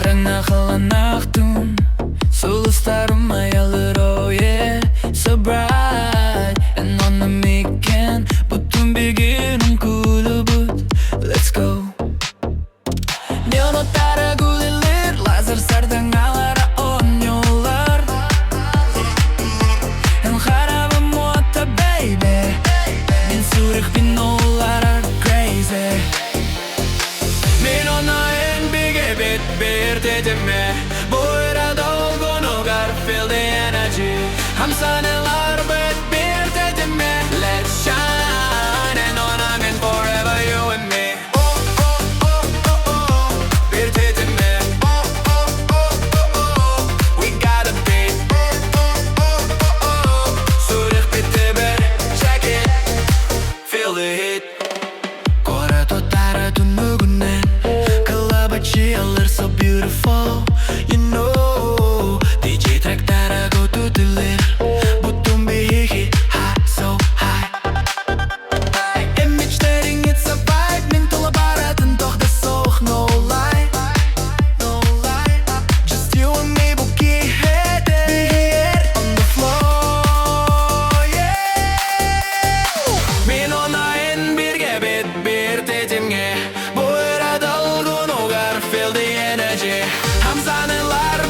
Tengah nachtun Solo star my yellow, yeah. So bright and on the weekend Bütün bir günüm kulübüt. Let's go. Neon tara gulilir Lazer sardangalara on yollar En harabı muata baby Min Zurich bin olar crazy Min ona en bige bit bir dedeme Boyra dolgun ugar feel the energy I'm sunning lar but bir dedeme Let's shine and on again forever you and me Bir dedeme We gotta be Zurich bitte bir check it Feel the heat Kora totara tunmugunen Club chiller so beautiful You know DJ traktara go to the lir Bütün bir hit high so high Imagelerin it's a vibe Min tola baratın doch da soğuk no lie No lie Just you and me bu hit Be here on the floor yeah Min ona en birge bit bir tetimge Boyra dolgun ugar feel the energy I'm sunning lar